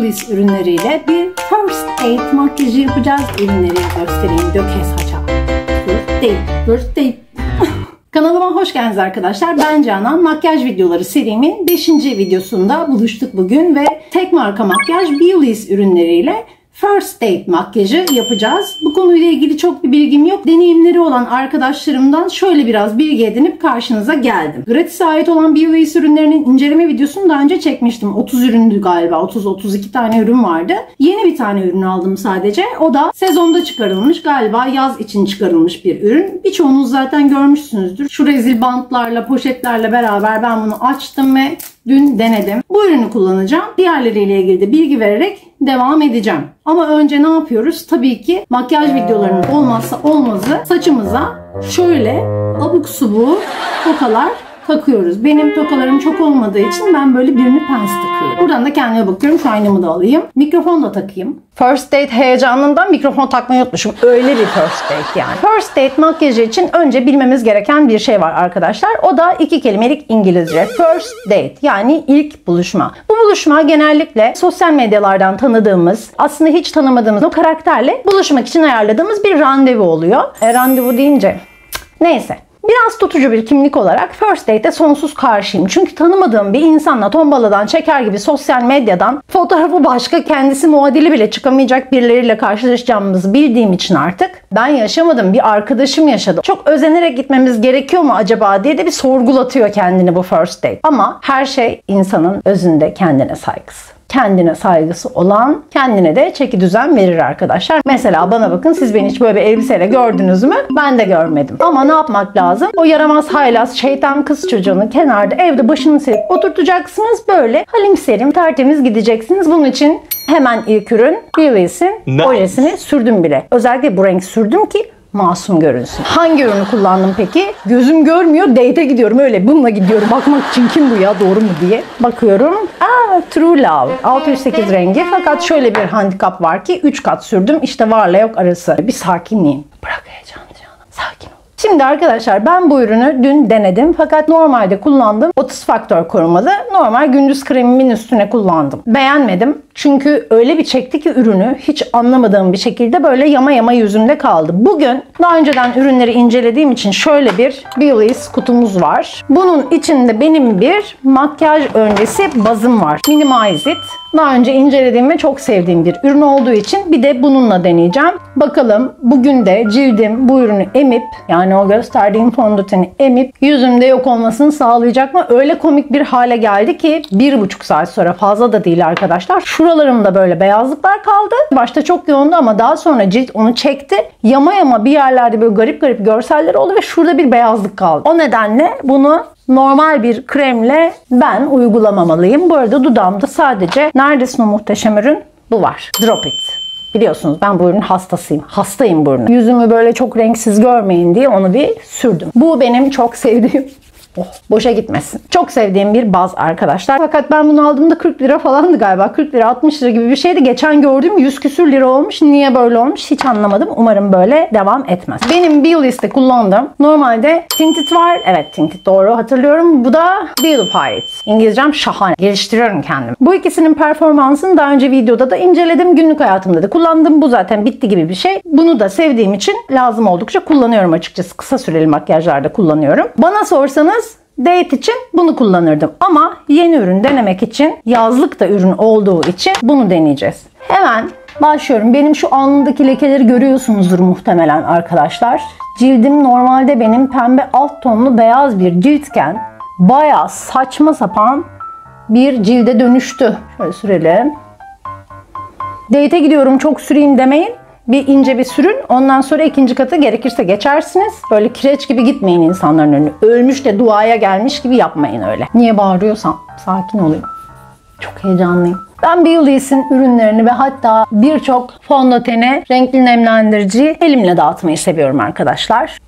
Biolis ürünleriyle bir first date makyajı yapacağız. Ürünleri göstereyim. Döke saça. First date. Kanalıma hoş geldiniz arkadaşlar. Ben Canan. Makyaj videoları serimin 5. videosunda buluştuk bugün ve tek marka makyaj Biolis ürünleriyle first date makyajı yapacağız. Bu konuyla ilgili çok bir bilgim yok. Deneyimleri olan arkadaşlarımdan şöyle biraz bilgi edinip karşınıza geldim. Gratis'e ait olan Biolis ürünlerinin inceleme videosunu daha önce çekmiştim. 30 üründü galiba. 30-32 tane ürün vardı. Yeni bir tane ürün aldım sadece. O da sezonda çıkarılmış. Galiba yaz için çıkarılmış bir ürün. Birçoğunuz zaten görmüşsünüzdür. Şu rezil bantlarla, poşetlerle beraber ben bunu açtım ve dün denedim. Bu ürünü kullanacağım. Diğerleriyle ilgili de bilgi vererek devam edeceğim. Ama önce ne yapıyoruz? Tabii ki makyaj videolarının olmazsa olmazı saçımıza şöyle abuk subuk tokalar takıyoruz. Benim tokalarım çok olmadığı için ben böyle birini pens takıyorum. Buradan da kendime bakıyorum. Şu aynamı da alayım. Mikrofon da takayım. First date heyecanından mikrofon takmayı unutmuşum. Öyle bir first date yani. First date makyajı için önce bilmemiz gereken bir şey var arkadaşlar. O da 2 kelimelik İngilizce. First date yani ilk buluşma. Bu buluşma genellikle sosyal medyalardan tanıdığımız, aslında hiç tanımadığımız o karakterle buluşmak için ayarladığımız bir randevu oluyor. Randevu deyince neyse. Biraz tutucu bir kimlik olarak first date'e sonsuz karşıyım. Çünkü tanımadığım bir insanla tombaladan çeker gibi sosyal medyadan fotoğrafı başka, kendisi muadili bile çıkamayacak birileriyle karşılaşacağımızı bildiğim için artık ben yaşamadım, bir arkadaşım yaşadı. Çok özenerek gitmemiz gerekiyor mu acaba diye de bir sorgulatıyor kendini bu first date. Ama her şey insanın özünde kendine saygısı. Kendine saygısı olan kendine de çeki düzen verir arkadaşlar. Mesela bana bakın, siz beni hiç böyle bir elbiseyle gördünüz mü? Ben de görmedim. Ama ne yapmak lazım? O yaramaz haylaz şeytan kız çocuğunu kenarda evde başını silip oturtacaksınız. Böyle halim serim tertemiz gideceksiniz. Bunun için hemen ilk ürün Biolis'in ojesini sürdüm bile. Özellikle bu renk sürdüm ki masum görünsün. Hangi ürünü kullandım peki? Gözüm görmüyor. Date'e gidiyorum. Öyle bununla gidiyorum. Bakmak için kim bu ya, doğru mu diye. Bakıyorum. True Love. 608 rengi. Fakat şöyle bir handikap var ki 3 kat sürdüm. İşte varla yok arası. Bir sakinleyin. Bırak heyecanı canım. Sakin ol. Şimdi arkadaşlar ben bu ürünü dün denedim. Fakat normalde kullandığım 30 faktör korumalı normal gündüz kremimin üstüne kullandım. Beğenmedim. Çünkü öyle bir çekti ki ürünü hiç anlamadığım bir şekilde böyle yama yama yüzümde kaldı. Bugün daha önceden ürünleri incelediğim için şöyle bir Biolis kutumuz var. Bunun içinde benim bir makyaj öncesi bazım var. Minimize It. Daha önce incelediğim ve çok sevdiğim bir ürün olduğu için bir de bununla deneyeceğim. Bakalım bugün de cildim bu ürünü emip, yani o gösterdiğim fondöteni emip yüzümde yok olmasını sağlayacak mı? Öyle komik bir hale geldi ki 1,5 saat sonra, fazla da değil arkadaşlar. Şuralarımda böyle beyazlıklar kaldı. Başta çok yoğundu ama daha sonra cilt onu çekti. Yama yama bir yerlerde böyle garip garip görseller oldu ve şurada bir beyazlık kaldı. O nedenle bunu normal bir kremle ben uygulamamalıyım. Bu arada dudağımda sadece neredesin o muhteşem ürün? Bu var. Drop It. Biliyorsunuz ben bu ürünün hastasıyım. Hastayım bu ürüne. Yüzümü böyle çok renksiz görmeyin diye onu bir sürdüm. Bu benim çok sevdiğim... boşa gitmesin. Çok sevdiğim bir baz arkadaşlar. Fakat ben bunu aldığımda 40 lira falandı galiba. 40 lira 60 lira gibi bir şeydi. Geçen gördüğüm 100 küsür lira olmuş. Niye böyle olmuş hiç anlamadım. Umarım böyle devam etmez. Benim Biolis'te kullandığım normalde Tinted var. Evet, Tinted doğru hatırlıyorum. Bu da Beautified. İngilizcem şahane. Geliştiriyorum kendimi. Bu ikisinin performansını daha önce videoda da inceledim. Günlük hayatımda da kullandım. Bu zaten bitti gibi bir şey. Bunu da sevdiğim için lazım oldukça kullanıyorum açıkçası. Kısa süreli makyajlarda kullanıyorum. Bana sorsanız date için bunu kullanırdım. Ama yeni ürün denemek için, yazlık da ürün olduğu için bunu deneyeceğiz. Hemen başlıyorum. Benim şu alnımdaki lekeleri görüyorsunuzdur muhtemelen arkadaşlar. Cildim normalde benim pembe alt tonlu beyaz bir ciltken bayağı saçma sapan bir cilde dönüştü. Şöyle sürelim. Date'e gidiyorum çok süreyim demeyin. Bir ince bir sürün. Ondan sonra ikinci katı gerekirse geçersiniz. Böyle kireç gibi gitmeyin insanların önüne. Ölmüş de duaya gelmiş gibi yapmayın öyle. Niye bağırıyorsam sakin olayım. Çok heyecanlıyım. Ben Biolis'in ürünlerini ve hatta birçok fondöteni, renkli nemlendirici elimle dağıtmayı seviyorum arkadaşlar.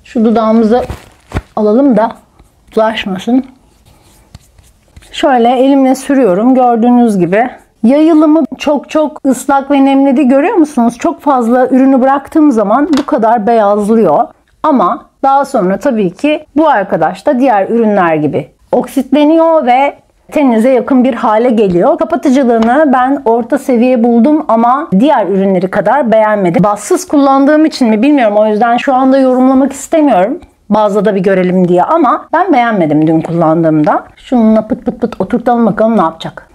Şu dudağımızı alalım da bulaşmasın. Şöyle elimle sürüyorum. Gördüğünüz gibi. Yayılımı çok ıslak ve nemledi, görüyor musunuz? Çok fazla ürünü bıraktığım zaman bu kadar beyazlıyor. Ama daha sonra tabii ki bu arkadaş da diğer ürünler gibi oksitleniyor ve teninize yakın bir hale geliyor. Kapatıcılığını ben orta seviye buldum ama diğer ürünleri kadar beğenmedim. Bassız kullandığım için mi bilmiyorum, o yüzden şu anda yorumlamak istemiyorum. Bazıda da bir görelim diye, ama ben beğenmedim dün kullandığımda. Şununla pıt pıt pıt oturtalım bakalım ne yapacak.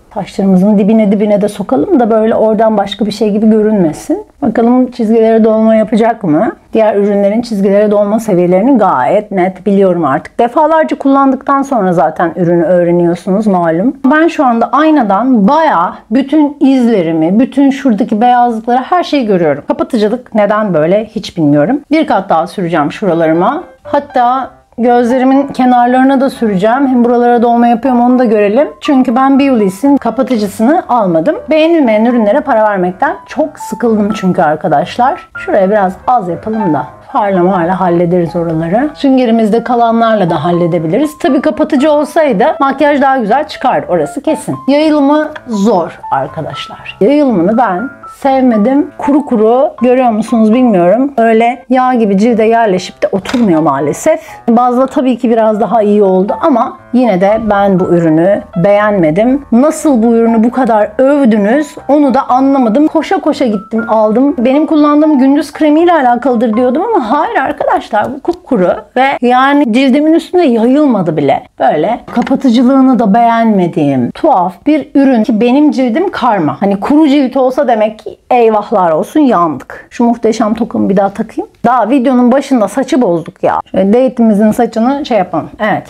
Taşlarımızın dibine de sokalım da böyle oradan başka bir şey gibi görünmesin. Bakalım çizgilere dolma yapacak mı? Diğer ürünlerin çizgilere dolma seviyelerini gayet net biliyorum artık. Defalarca kullandıktan sonra zaten ürünü öğreniyorsunuz malum. Ben şu anda aynadan bayağı bütün izlerimi, bütün şuradaki beyazlıkları, her şeyi görüyorum. Kapatıcılık neden böyle hiç bilmiyorum. Bir kat daha süreceğim şuralarıma. Hatta gözlerimin kenarlarına da süreceğim. Hem buralara dolma yapıyorum, onu da görelim. Çünkü ben Beulis'in kapatıcısını almadım. Beğenilmeyen ürünlere para vermekten çok sıkıldım çünkü arkadaşlar. Şuraya biraz az yapalım da parlamayla hallederiz oraları. Süngerimizde kalanlarla da halledebiliriz. Tabii kapatıcı olsaydı makyaj daha güzel çıkardı, orası kesin. Yayılımı zor arkadaşlar. Yayılımını ben sevmedim. Kuru kuru, görüyor musunuz bilmiyorum. Öyle yağ gibi cilde yerleşip de oturmuyor maalesef. Bazıda tabii ki biraz daha iyi oldu ama yine de ben bu ürünü beğenmedim. Nasıl bu ürünü bu kadar övdünüz onu da anlamadım. Koşa koşa gittim aldım. Benim kullandığım gündüz kremiyle alakalıdır diyordum ama hayır arkadaşlar, bu kupkuru ve yani cildimin üstünde yayılmadı bile. Böyle kapatıcılığını da beğenmediğim tuhaf bir ürün ki benim cildim karma. Hani kuru cilt olsa demek ki eyvahlar olsun, yandık. Şu muhteşem tokamı bir daha takayım. Daha videonun başında saçı bozduk ya. Şöyle date'imizin saçını şey yapalım. Evet.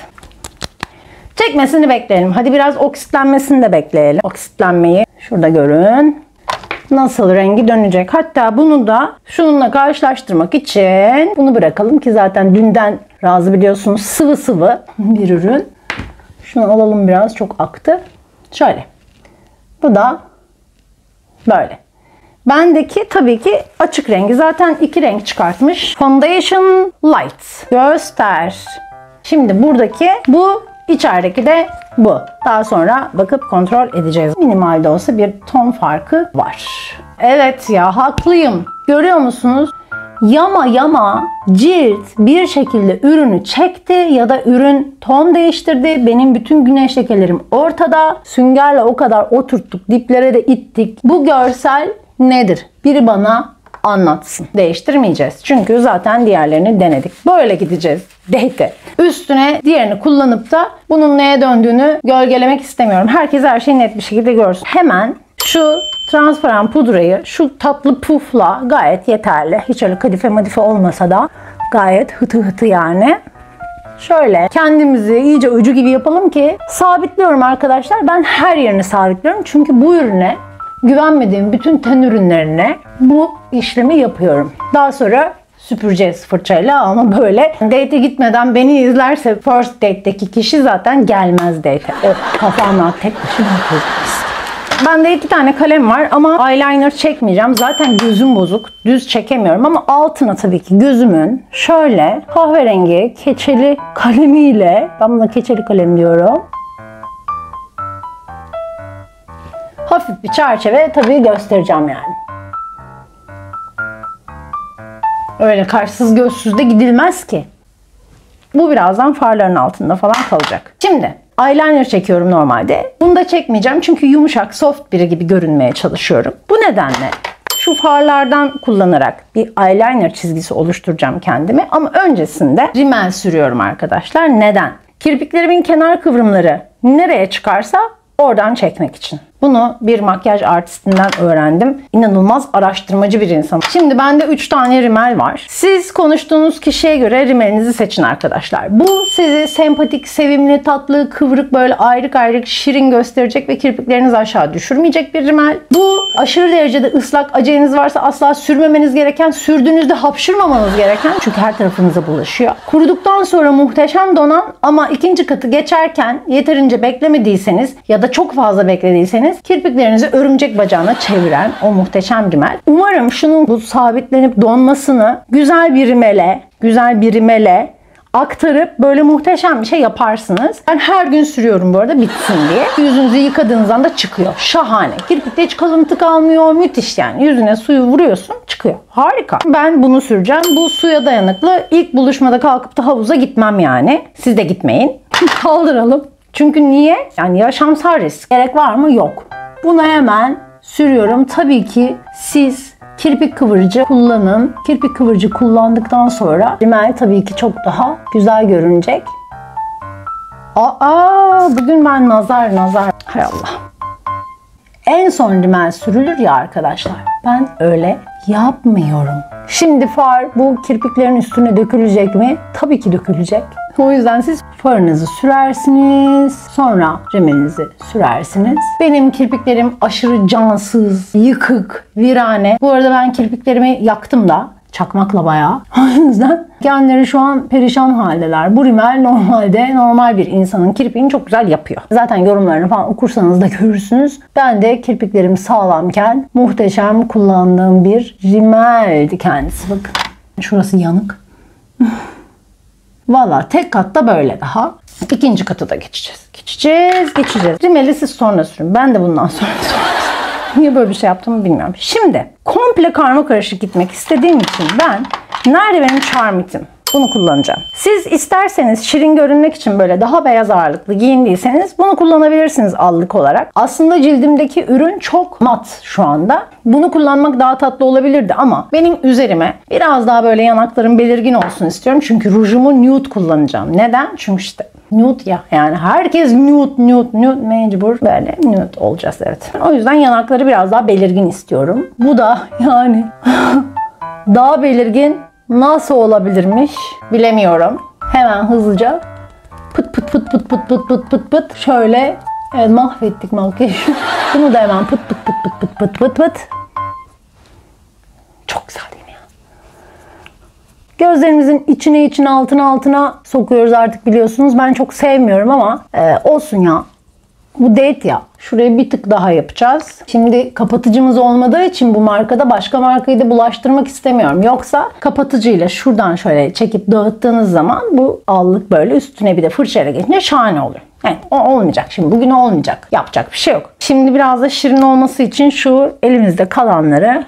Çekmesini bekleyelim. Hadi biraz oksitlenmesini de bekleyelim. Oksitlenmeyi şurada görün. Nasıl rengi dönecek. Hatta bunu da şununla karşılaştırmak için bunu bırakalım ki zaten dünden razı, biliyorsunuz sıvı sıvı bir ürün. Şunu alalım, biraz çok aktı. Şöyle. Bu da böyle. Bendeki tabii ki açık rengi. Zaten iki renk çıkartmış. Foundation Light. Göster. Şimdi buradaki bu, içerideki de bu. Daha sonra bakıp kontrol edeceğiz. Minimal de olsa bir ton farkı var. Evet ya, haklıyım. Görüyor musunuz? Yama cilt bir şekilde ürünü çekti ya da ürün ton değiştirdi. Benim bütün güneş lekelerim ortada. Süngerle o kadar oturttuk, diplere de ittik. Bu görsel nedir? Biri bana anlatsın. Değiştirmeyeceğiz. Çünkü zaten diğerlerini denedik. Böyle gideceğiz date. Üstüne diğerini kullanıp da bunun neye döndüğünü gölgelemek istemiyorum. Herkes her şeyi net bir şekilde görsün. Hemen şu transparan pudrayı şu tatlı pufla gayet yeterli. Hiç öyle kadife madife olmasa da gayet hıtı hıtı yani. Şöyle kendimizi iyice ucu gibi yapalım ki sabitliyorum arkadaşlar. Ben her yerini sabitliyorum. Çünkü bu ürüne güvenmediğim bütün ten ürünlerine bu işlemi yapıyorum. Daha sonra süpüreceğiz fırçayla ama böyle date'e gitmeden beni izlerse first date'deki kişi zaten gelmez date'e. O kafamla tek başına yapıyoruz. Bende 2 tane kalem var ama eyeliner çekmeyeceğim. Zaten gözüm bozuk. Düz çekemiyorum ama altına tabii ki gözümün şöyle kahverengi keçeli kalemiyle, ben buna keçeli kalem diyorum, hafif bir çerçeve tabii göstereceğim yani. Öyle kaşsız gözsüz de gidilmez ki. Bu birazdan farların altında falan kalacak. Şimdi eyeliner çekiyorum normalde. Bunu da çekmeyeceğim çünkü yumuşak, soft biri gibi görünmeye çalışıyorum. Bu nedenle şu farlardan kullanarak bir eyeliner çizgisi oluşturacağım kendime. Ama öncesinde rimel sürüyorum arkadaşlar. Neden? Kirpiklerimin kenar kıvrımları nereye çıkarsa oradan çekmek için. Bunu bir makyaj artistinden öğrendim. İnanılmaz araştırmacı bir insan. Şimdi bende 3 tane rimel var. Siz konuştuğunuz kişiye göre rimelinizi seçin arkadaşlar. Bu sizi sempatik, sevimli, tatlı, kıvrık, böyle ayrık ayrık, şirin gösterecek ve kirpiklerinizi aşağı düşürmeyecek bir rimel. Bu aşırı derecede ıslak, aceleniz varsa asla sürmemeniz gereken, sürdüğünüzde hapşırmamanız gereken, çünkü her tarafınıza bulaşıyor. Kuruduktan sonra muhteşem donan ama ikinci katı geçerken yeterince beklemediyseniz ya da çok fazla beklediyseniz kirpiklerinizi örümcek bacağına çeviren o muhteşem rimel. Umarım şunun bu sabitlenip donmasını güzel bir rimele aktarıp böyle muhteşem bir şey yaparsınız. Ben her gün sürüyorum bu arada bitsin diye. Yüzünüzü yıkadığınız anda çıkıyor. Şahane. Kirpikte hiç kalıntı kalmıyor. Müthiş yani. Yüzüne suyu vuruyorsun, çıkıyor. Harika. Ben bunu süreceğim. Bu suya dayanıklı. İlk buluşmada kalkıp da havuza gitmem yani. Siz de gitmeyin. Kaldıralım. Çünkü niye? Yani yaşamsal risk. Gerek var mı? Yok. Bunu hemen sürüyorum. Tabii ki siz kirpik kıvırıcı kullanın. Kirpik kıvırıcı kullandıktan sonra rimel tabii ki çok daha güzel görünecek. Bugün ben nazar. Hay Allah. En son rimel sürülür ya arkadaşlar. Ben öyle yapmıyorum. Şimdi far bu kirpiklerin üstüne dökülecek mi? Tabii ki dökülecek. O yüzden siz farınızı sürersiniz. Sonra rimelinizi sürersiniz. Benim kirpiklerim aşırı cansız, yıkık, virane. Bu arada ben kirpiklerimi yaktım da. Çakmakla bayağı. O yüzden kendileri şu an perişan haldeler. Bu rimel normalde normal bir insanın kirpiğini çok güzel yapıyor. Zaten yorumlarını falan okursanız da görürsünüz. Ben de kirpiklerim sağlamken muhteşem kullandığım bir rimeldi kendisi. Bakın. Şurası yanık. Valla tek katta böyle daha. İkinci katı da geçeceğiz. Geçeceğiz. Rimeli siz sonra sürün. Ben de bundan sonra niye böyle bir şey yaptığımı bilmiyorum. Şimdi komple karma karışık gitmek istediğim için ben nerede benim Charmit'im? Bunu kullanacağım. Siz isterseniz şirin görünmek için böyle daha beyaz ağırlıklı giyindiyseniz bunu kullanabilirsiniz allık olarak. Aslında cildimdeki ürün çok mat şu anda. Bunu kullanmak daha tatlı olabilirdi ama benim üzerime biraz daha böyle yanaklarım belirgin olsun istiyorum. Çünkü rujumu nude kullanacağım. Neden? Çünkü işte nude ya. Yani herkes nude mecbur böyle nude olacağız evet. O yüzden yanakları biraz daha belirgin istiyorum. Bu da yani daha belirgin nasıl olabilirmiş bilemiyorum. Hemen hızlıca pıt şöyle mahvettik makyajı. Bunu da hemen pıt. Çok güzel değil mi ya? Gözlerimizin içine altına sokuyoruz artık biliyorsunuz. Ben çok sevmiyorum ama olsun ya. Bu date ya. Şuraya bir tık daha yapacağız. Şimdi kapatıcımız olmadığı için bu markada başka markayı da bulaştırmak istemiyorum. Yoksa kapatıcıyla şuradan şöyle çekip dağıttığınız zaman bu allık böyle üstüne bir de fırçayla geçince şahane oluyor. Evet, o olmayacak. Şimdi bugün olmayacak. Yapacak bir şey yok. Şimdi biraz da şirin olması için şu elimizde kalanları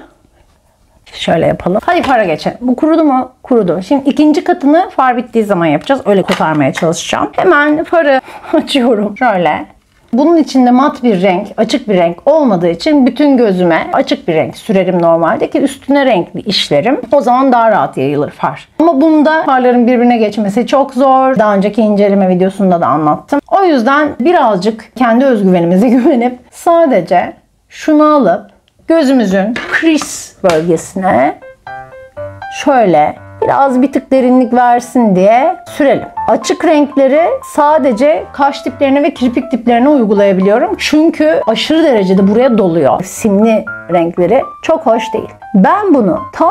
şöyle yapalım. Hadi fara geçelim. Bu kurudu mu? Kurudu. Şimdi ikinci katını far bittiği zaman yapacağız. Öyle kotarmaya çalışacağım. Hemen farı açıyorum. Şöyle. Bunun içinde mat bir renk, açık bir renk olmadığı için bütün gözüme açık bir renk sürerim normalde ki üstüne renkli işlerim. O zaman daha rahat yayılır far. Ama bunda farların birbirine geçmesi çok zor. Daha önceki inceleme videosunda da anlattım. O yüzden birazcık kendi özgüvenimize güvenip sadece şunu alıp gözümüzün kriz bölgesine şöyle biraz bir tık derinlik versin diye sürelim. Açık renkleri sadece kaş diplerine ve kirpik diplerine uygulayabiliyorum. Çünkü aşırı derecede buraya doluyor. Simli renkleri çok hoş değil. Ben bunu ta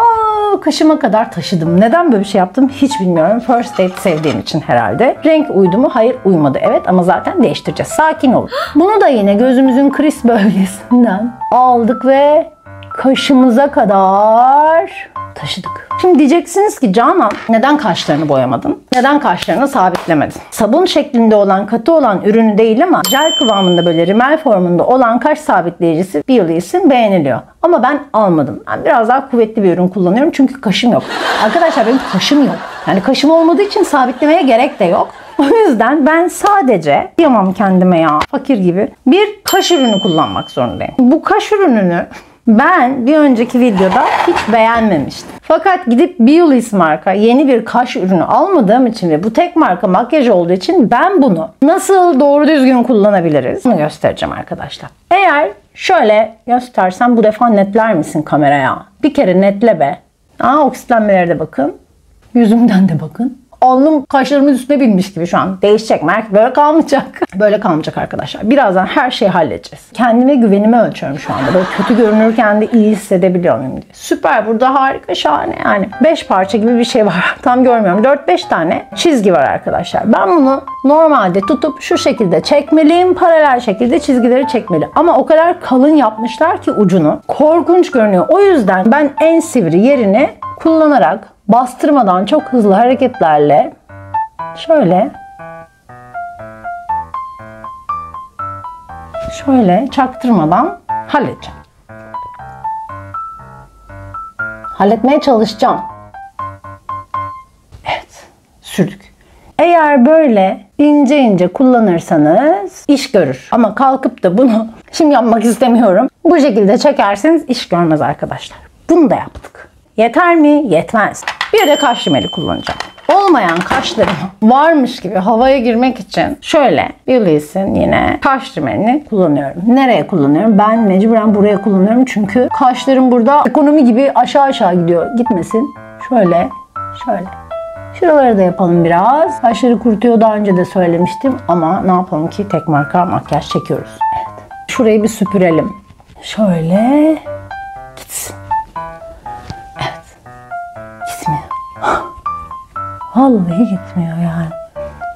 kaşıma kadar taşıdım. Neden böyle bir şey yaptım hiç bilmiyorum. First date sevdiğim için herhalde. Renk uydu mu? Hayır uymadı. Evet ama zaten değiştireceğiz. Sakin olun. Bunu da yine gözümüzün kriz bölgesinden aldık ve kaşımıza kadar taşıdık. Şimdi diyeceksiniz ki Canan neden kaşlarını boyamadın? Neden kaşlarını sabitlemedin? Sabun şeklinde olan katı olan ürünü değil ama jel kıvamında böyle rimel formunda olan kaş sabitleyicisi Biolis'in beğeniliyor. Ama ben almadım. Ben biraz daha kuvvetli bir ürün kullanıyorum çünkü kaşım yok. Arkadaşlar benim kaşım yok. Yani kaşım olmadığı için sabitlemeye gerek de yok. O yüzden ben sadece yapamam kendime ya fakir gibi bir kaş ürünü kullanmak zorundayım. Bu kaş ürününü ben bir önceki videoda hiç beğenmemiştim. Fakat gidip Biolis marka yeni bir kaş ürünü almadığım için ve bu tek marka makyaj olduğu için ben bunu nasıl doğru düzgün kullanabiliriz? Bunu göstereceğim arkadaşlar. Eğer şöyle göstersem bu defa netler misin kameraya? Bir kere netle be. Oksitlenmelere de bakın. Yüzümden de bakın. Alnım kaşlarımın üstüne binmiş gibi şu an. Değişecek mi? Böyle kalmayacak. Böyle kalmayacak arkadaşlar. Birazdan her şeyi halledeceğiz. Kendime güvenimi ölçüyorum şu anda. Böyle kötü görünürken de iyi hissedebiliyor muyum diye. Süper. Burada harika, şahane yani. 5 parça gibi bir şey var. Tam görmüyorum. 4-5 tane çizgi var arkadaşlar. Ben bunu normalde tutup şu şekilde çekmeliyim. Paralel şekilde çizgileri çekmeli. Ama o kadar kalın yapmışlar ki ucunu. Korkunç görünüyor. O yüzden ben en sivri yerini kullanarak bastırmadan çok hızlı hareketlerle şöyle çaktırmadan halledeceğim. Halletmeye çalışacağım. Evet, sürdük. Eğer böyle ince ince kullanırsanız iş görür. Ama kalkıp da bunu şimdi yapmak istemiyorum. Bu şekilde çekerseniz iş görmez arkadaşlar. Bunu da yaptık. Yeter mi? Yetmez. Bir de kaş rimeli kullanacağım. Olmayan kaşlarım varmış gibi havaya girmek için şöyle Billie's'in yine kaş rimelini kullanıyorum. Nereye kullanıyorum? Ben mecburen buraya kullanıyorum. Çünkü kaşlarım burada ekonomi gibi aşağı gidiyor. Gitmesin. Şöyle. Şuraları da yapalım biraz. Kaşları kurutuyor, daha önce de söylemiştim. Ama ne yapalım ki tek marka makyaj çekiyoruz. Evet. Şurayı bir süpürelim. Şöyle. Gitsin. Evet. Gitmiyor. Vallahi gitmiyor yani.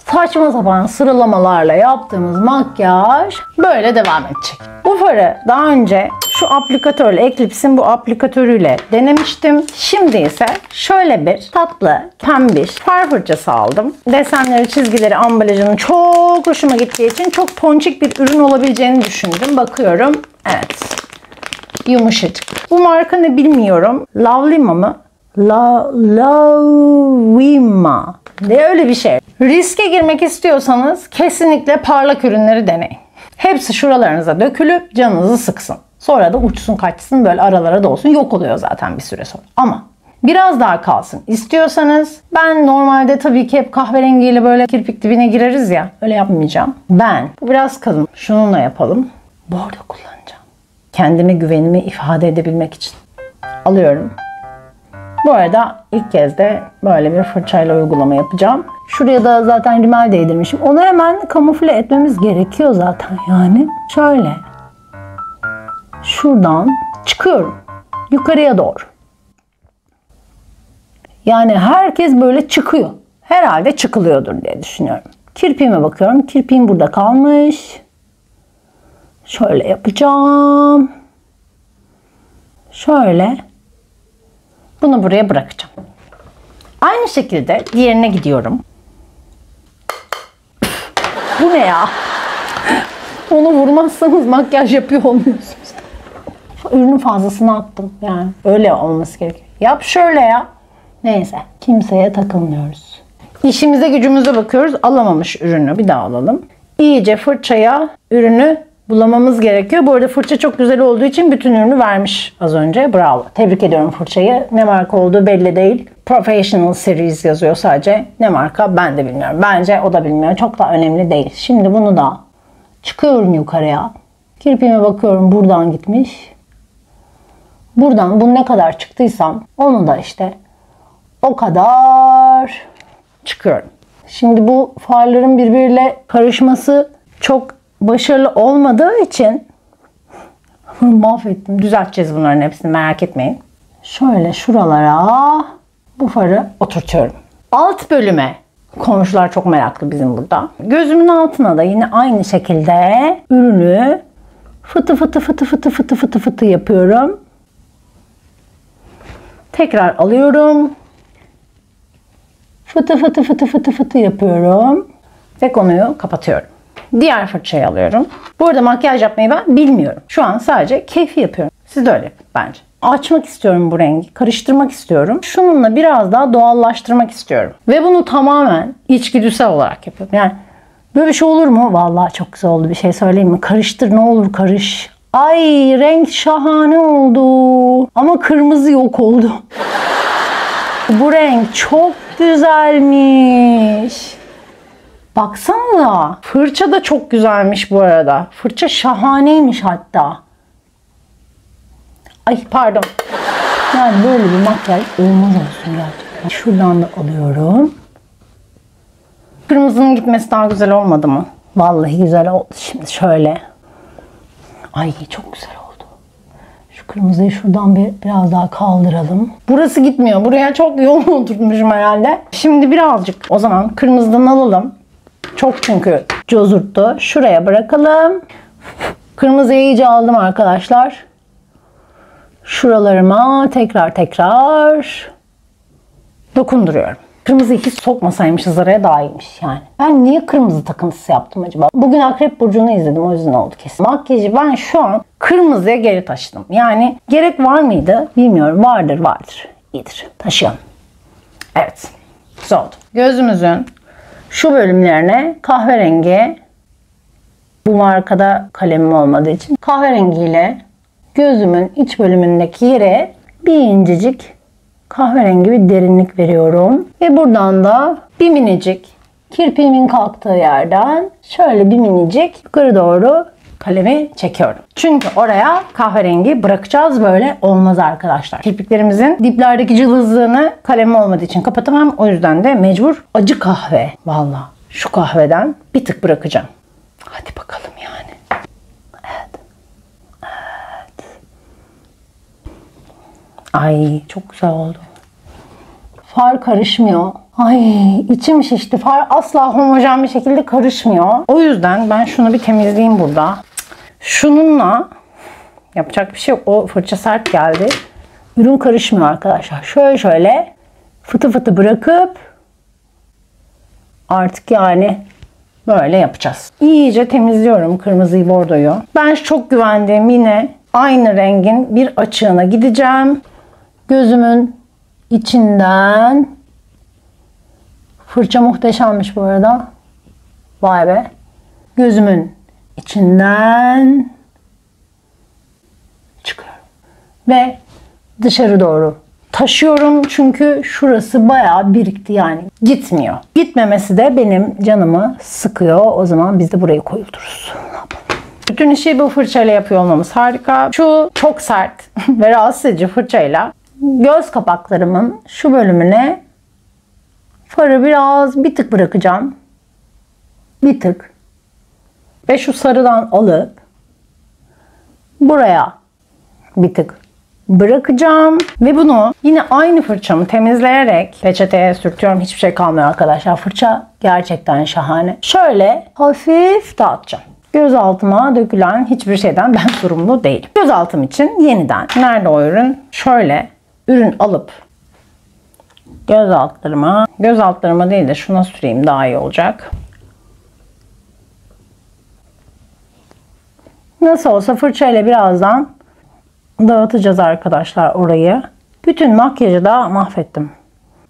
Saçma sapan sıralamalarla yaptığımız makyaj böyle devam edecek. Bu farı daha önce şu aplikatörle, Eclipse'in bu aplikatörüyle denemiştim. Şimdi ise şöyle bir tatlı, pembiş far fırçası aldım. Desenleri, çizgileri, ambalajının çok hoşuma gittiği için çok ponçik bir ürün olabileceğini düşündüm. Bakıyorum. Evet. Yumuşacık. Bu marka ne bilmiyorum. Lavlima mı? Lavima. Ne öyle bir şey. Riske girmek istiyorsanız kesinlikle parlak ürünleri deneyin. Hepsi şuralarınıza dökülüp canınızı sıksın. Sonra da uçsun kaçsın, böyle aralara da olsun, yok oluyor zaten bir süre sonra. Ama biraz daha kalsın istiyorsanız, ben normalde tabii ki hep kahverengiyle böyle kirpik dibine gireriz ya, öyle yapmayacağım. Bu biraz kalın. Şununla yapalım. Bordo kullanacağım. Kendime güvenimi ifade edebilmek için. Alıyorum. Bu arada ilk kez de böyle bir fırçayla uygulama yapacağım. Şuraya da zaten rimel değdirmişim. Onu hemen kamufle etmemiz gerekiyor zaten yani. Şöyle. Şuradan çıkıyorum. Yukarıya doğru. Yani herkes böyle çıkıyor. Herhalde çıkılıyordur diye düşünüyorum. Kirpiğime bakıyorum. Kirpiğim burada kalmış. Şöyle yapacağım. Şöyle. Bunu buraya bırakacağım. Aynı şekilde diğerine gidiyorum. Bu ne ya? Onu vurmazsanız makyaj yapıyor olmuyorsunuz. Ürünün fazlasını attım. Yani öyle olması gerekiyor. Yap şöyle ya. Neyse. Kimseye takılmıyoruz. İşimize gücümüze bakıyoruz. Alamamış ürünü. Bir daha alalım. İyice fırçaya ürünü bulamamız gerekiyor. Bu arada fırça çok güzel olduğu için bütün ürünü vermiş az önce. Bravo. Tebrik ediyorum fırçayı. Ne marka olduğu belli değil. Professional Series yazıyor sadece. Ne marka ben de bilmiyorum. Bence o da bilmiyor. Çok da önemli değil. Şimdi bunu da çıkıyorum yukarıya. Kirpiğime bakıyorum. Buradan gitmiş. Buradan bu ne kadar çıktıysam onu da işte o kadar çıkıyorum. Şimdi bu farların birbiriyle karışması çok başarılı olmadığı için mahvettim. Düzelteceğiz bunların hepsini, merak etmeyin. Şöyle şuralara bu farı oturtuyorum. Alt bölüme, komşular çok meraklı bizim burada. Gözümün altına da yine aynı şekilde ürünü fıtı fıtı yapıyorum. Tekrar alıyorum. Fıtı yapıyorum. Ve konuyu kapatıyorum. Diğer fırçayı alıyorum. Bu arada makyaj yapmayı ben bilmiyorum. Şu an sadece keyfi yapıyorum. Siz de öyle yapın bence. Açmak istiyorum bu rengi. Karıştırmak istiyorum. Şununla biraz daha doğallaştırmak istiyorum. Ve bunu tamamen içgüdüsel olarak yapıyorum. Yani böyle bir şey olur mu? Vallahi çok güzel oldu, bir şey söyleyeyim mi? Karıştır, ne olur karış. Ay renk şahane oldu. Ama kırmızı yok oldu. Bu renk çok güzelmiş. Baksana. Fırça da çok güzelmiş bu arada. Fırça şahaneymiş hatta. Ay pardon. Yani böyle bir makyaj olmaz olsun gerçekten. Şuradan da alıyorum. Kırmızının gitmesi daha güzel olmadı mı? Vallahi güzel oldu. Şimdi şöyle. Ay çok güzel oldu. Şu kırmızıyı şuradan biraz daha kaldıralım. Burası gitmiyor. Buraya çok yoğun oturtmuşum herhalde. Şimdi birazcık o zaman kırmızıdan alalım. Çok çünkü cozurttu. Şuraya bırakalım. Kırmızıyı iyice aldım arkadaşlar. Şuralarıma tekrar dokunduruyorum. Kırmızıyı hiç sokmasaymışız araya, daha iyiymiş yani. Ben niye kırmızı takıntısı yaptım acaba? Bugün Akrep Burcu'nu izledim, o yüzden oldu kesin. Makyajı ben şu an kırmızıya geri taşıdım. Yani gerek var mıydı bilmiyorum. Vardır. İyidir. Taşıyalım. Evet. Güzel oldu. Gözümüzün şu bölümlerine kahverengi, bu markada kalemim olmadığı için kahverengiyle gözümün iç bölümündeki yere bir incecik kahverengi bir derinlik veriyorum. Ve buradan da bir minicik kirpiğimin kalktığı yerden şöyle bir minicik yukarı doğru kalemi çekiyorum. Çünkü oraya kahverengi bırakacağız. Böyle olmaz arkadaşlar. Kirpiklerimizin diplerdeki cılızlığını kalemim olmadığı için kapatamam. O yüzden de mecbur acı kahve. Vallahi şu kahveden bir tık bırakacağım. Hadi bakalım yani. Evet. Evet. Ay çok güzel oldu. Far karışmıyor. Ay içim şişti. Far asla homojen bir şekilde karışmıyor. O yüzden ben şunu bir temizleyeyim burada. Şununla yapacak bir şey yok. O fırça sert geldi. Ürün karışmıyor arkadaşlar. Şöyle fıtı fıtı bırakıp artık yani böyle yapacağız. İyice temizliyorum kırmızıyı, bordoyu. Ben çok güvendiğim yine aynı rengin bir açığına gideceğim. Gözümün içinden. Fırça muhteşemmiş bu arada. Vay be. Gözümün içinden çıkıyorum. Ve dışarı doğru taşıyorum. Çünkü şurası bayağı birikti yani. Gitmiyor. Gitmemesi de benim canımı sıkıyor. O zaman biz de burayı koyulduruz. Ne yapalım? Bütün işi bu fırçayla yapıyor olmamız harika. Şu çok sert ve rahatsız edici fırçayla göz kapaklarımın şu bölümüne farı bir tık bırakacağım. Bir tık. Ve şu sarıdan alıp buraya bir tık bırakacağım. Ve bunu yine aynı fırçamı temizleyerek peçeteye sürtüyorum. Hiçbir şey kalmıyor arkadaşlar. Fırça gerçekten şahane. Şöyle hafif dağıtacağım. Göz altıma dökülen hiçbir şeyden ben sorumlu değilim. Göz altım için yeniden. Nerede o ürün? Şöyle ürün alıp göz altlarıma değil de şuna süreyim, daha iyi olacak. Nasıl olsa fırçayla birazdan dağıtacağız arkadaşlar orayı. Bütün makyajı da mahvettim.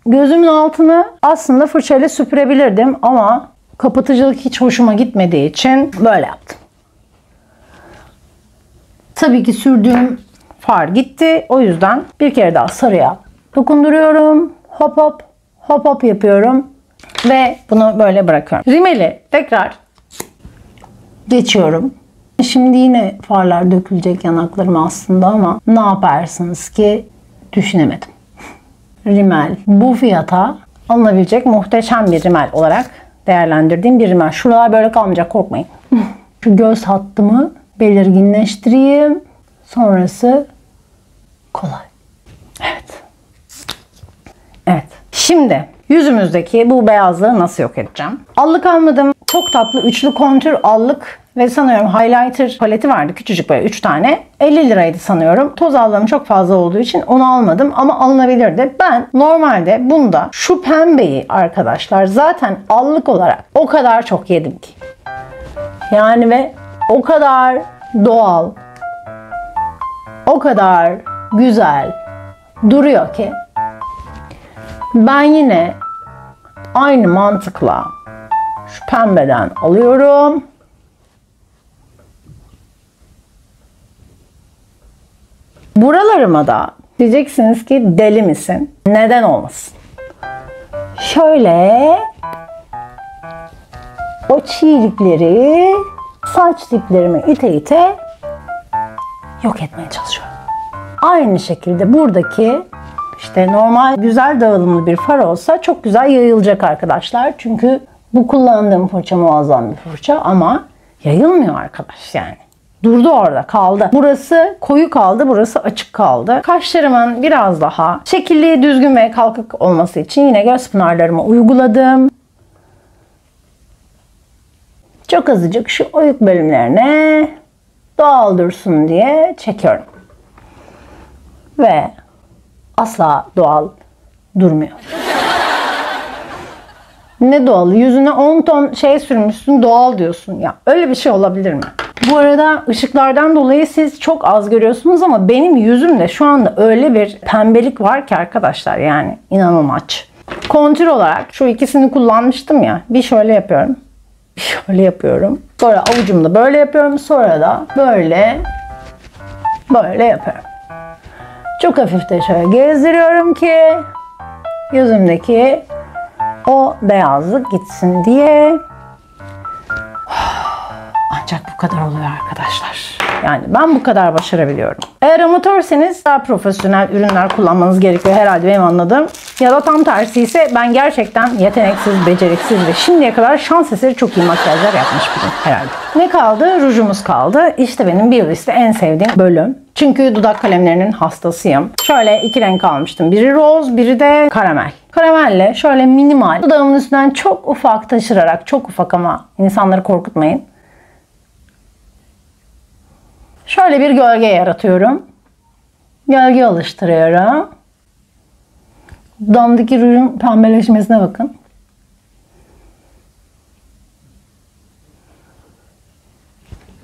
Gözümün altını aslında fırçayla süpürebilirdim ama kapatıcılık hiç hoşuma gitmediği için böyle yaptım. Tabii ki sürdüğüm far gitti. O yüzden bir kere daha sarıya dokunduruyorum. Hop hop hop hop yapıyorum. Ve bunu böyle bırakıyorum. Rimeli tekrar geçiyorum. Şimdi yine farlar dökülecek yanaklarıma aslında ama ne yaparsınız ki düşünemedim. Rimel bu fiyata alınabilecek muhteşem bir rimel olarak değerlendirdiğim bir rimel. Şuralar böyle kalmayacak, korkmayın. Şu göz hattımı belirginleştireyim. Sonrası kolay. Evet. Evet. Şimdi yüzümüzdeki bu beyazlığı nasıl yok edeceğim? Allık almadım. Çok tatlı üçlü kontür allık ve sanıyorum highlighter paleti vardı. Küçücük böyle 3 tane. 50 liraydı sanıyorum. Toz allığım çok fazla olduğu için onu almadım ama alınabilirdi. Ben normalde bunda şu pembeyi arkadaşlar zaten allık olarak o kadar çok yedim ki. Yani ve o kadar doğal, o kadar güzel duruyor ki ben yine aynı mantıkla şu pembeden alıyorum. Buralarıma da diyeceksiniz ki deli misin? Neden olmasın? Şöyle o çiğlikleri saç diplerime ite ite yok etmeye çalışıyorum. Aynı şekilde buradaki işte normal güzel dağılımlı bir far olsa çok güzel yayılacak arkadaşlar. Çünkü bu kullandığım fırça muazzam bir fırça ama yayılmıyor arkadaş yani. Durdu orada, kaldı. Burası koyu kaldı, burası açık kaldı. Kaşlarımın biraz daha şekilli, düzgün ve kalkık olması için yine göz pınarlarımı uyguladım. Çok azıcık şu oyuk bölümlerine doğal dursun diye çekiyorum. Ve asla doğal durmuyor. Ne doğal? Yüzüne 10 ton şey sürmüşsün, doğal diyorsun. Ya öyle bir şey olabilir mi? Bu arada ışıklardan dolayı siz çok az görüyorsunuz ama benim yüzümde şu anda öyle bir pembelik var ki arkadaşlar, yani inanılmaz. Kontür olarak şu ikisini kullanmıştım ya. Bir şöyle yapıyorum. Bir şöyle yapıyorum. Sonra avucumda böyle yapıyorum. Sonra da böyle yapıyorum. Çok hafif de şöyle gezdiriyorum ki gözümdeki o beyazlık gitsin diye. Ancak bu kadar oluyor arkadaşlar. Yani ben bu kadar başarabiliyorum. Eğer amatörseniz daha profesyonel ürünler kullanmanız gerekiyor herhalde, benim anladığım. Ya da tam tersi ise ben gerçekten yeteneksiz, beceriksiz ve şimdiye kadar şans eseri çok iyi makyajlar yapmış biriyim herhalde. Ne kaldı? Rujumuz kaldı. İşte benim bir liste en sevdiğim bölüm. Çünkü dudak kalemlerinin hastasıyım. Şöyle iki renk almıştım. Biri roz, biri de karamel. Karamelle şöyle minimal dudağımın üstünden çok ufak taşırarak, çok ufak ama insanları korkutmayın, şöyle bir gölge yaratıyorum. Gölge oluşturuyorum. Dudağımdaki rujun pembeleşmesine bakın.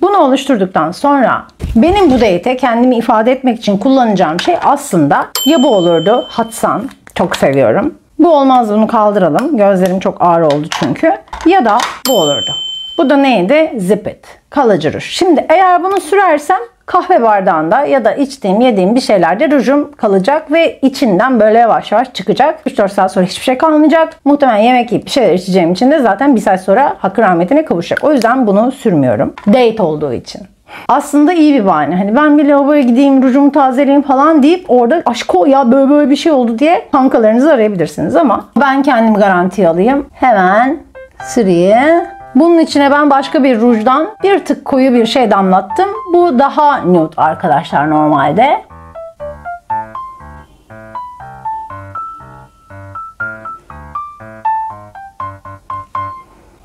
Bunu oluşturduktan sonra benim bu date'e kendimi ifade etmek için kullanacağım şey aslında ya bu olurdu. Hot Sun. Çok seviyorum. Bu olmaz, bunu kaldıralım. Gözlerim çok ağır oldu çünkü. Ya da bu olurdu. Bu da neydi? Zip It. Kalıcı ruj. Şimdi eğer bunu sürersem kahve bardağında ya da içtiğim, yediğim bir şeylerde rujum kalacak ve içinden böyle yavaş yavaş çıkacak. 3-4 saat sonra hiçbir şey kalmayacak. Muhtemelen yemek yiyip bir şeyler içeceğim için de zaten bir saat sonra hakkı rahmetine kavuşacak. O yüzden bunu sürmüyorum. Date olduğu için. Aslında iyi bir bahane. Hani ben bir lavaboya gideyim, rujumu tazeleyeyim falan deyip orada aşko ya böyle bir şey oldu diye kankalarınızı arayabilirsiniz ama ben kendimi garantiye alayım. Hemen süreyim. Bunun içine ben başka bir rujdan bir tık koyu bir şey damlattım. Bu daha nude arkadaşlar normalde.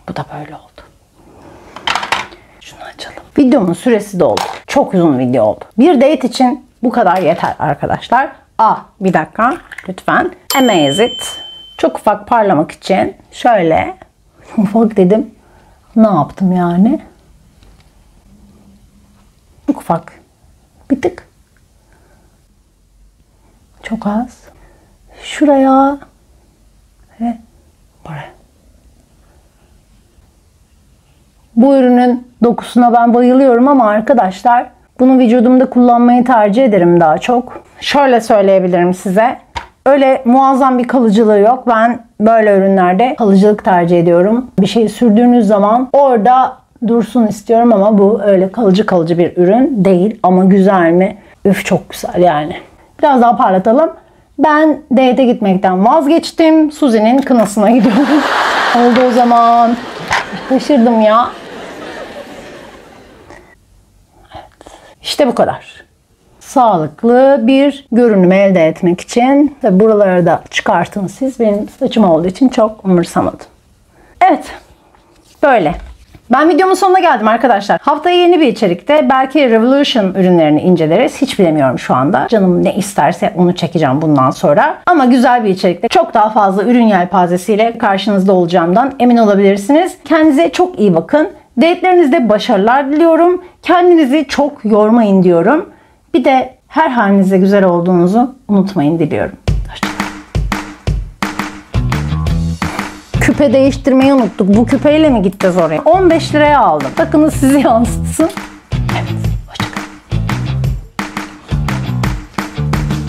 Bu da böyle oldu. Şunu açalım. Videomun süresi doldu. Çok uzun video oldu. Bir date için bu kadar yeter arkadaşlar. Bir dakika lütfen. Amaze It. Çok ufak parlamak için şöyle ufak dedim. Ne yaptım yani? Çok ufak. Bir tık. Çok az. Şuraya ve buraya. Bu ürünün dokusuna ben bayılıyorum ama arkadaşlar bunu vücudumda kullanmayı tercih ederim daha çok. Şöyle söyleyebilirim size. Öyle muazzam bir kalıcılığı yok. Ben böyle ürünlerde kalıcılık tercih ediyorum. Bir şeyi sürdüğünüz zaman orada dursun istiyorum ama bu öyle kalıcı bir ürün değil. Ama güzel mi? Üf, çok güzel yani. Biraz daha parlatalım. Ben date'e gitmekten vazgeçtim. Suzi'nin kınasına gidiyorum. Oldu o zaman. Şaşırdım ya. Evet. İşte bu kadar. Sağlıklı bir görünüm elde etmek için ve buraları da çıkartın siz. Benim saçım olduğu için çok umursamadım. Evet. Böyle. Ben videomun sonuna geldim arkadaşlar. Haftaya yeni bir içerikte belki Revolution ürünlerini inceleriz. Hiç bilemiyorum şu anda. Canım ne isterse onu çekeceğim bundan sonra. Ama güzel bir içerikte çok daha fazla ürün yelpazesiyle karşınızda olacağımdan emin olabilirsiniz. Kendinize çok iyi bakın. Date'lerinizde başarılar diliyorum. Kendinizi çok yormayın diyorum. Bir de her halinizde güzel olduğunuzu unutmayın diliyorum. Hoşçakalın. Küpe değiştirmeyi unuttuk. Bu küpeyle mi gideceğiz oraya? 15 liraya aldım. Takınız sizi yansıtsın. Evet. Hoşçakalın.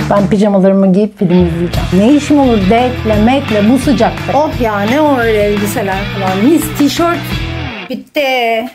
Ben pijamalarımı giyip film izleyeceğim. Ne işim olur date'le, mekle bu sıcakta. Oh ya ne o öyle elbiseler falan. Mis tişört. Bitti.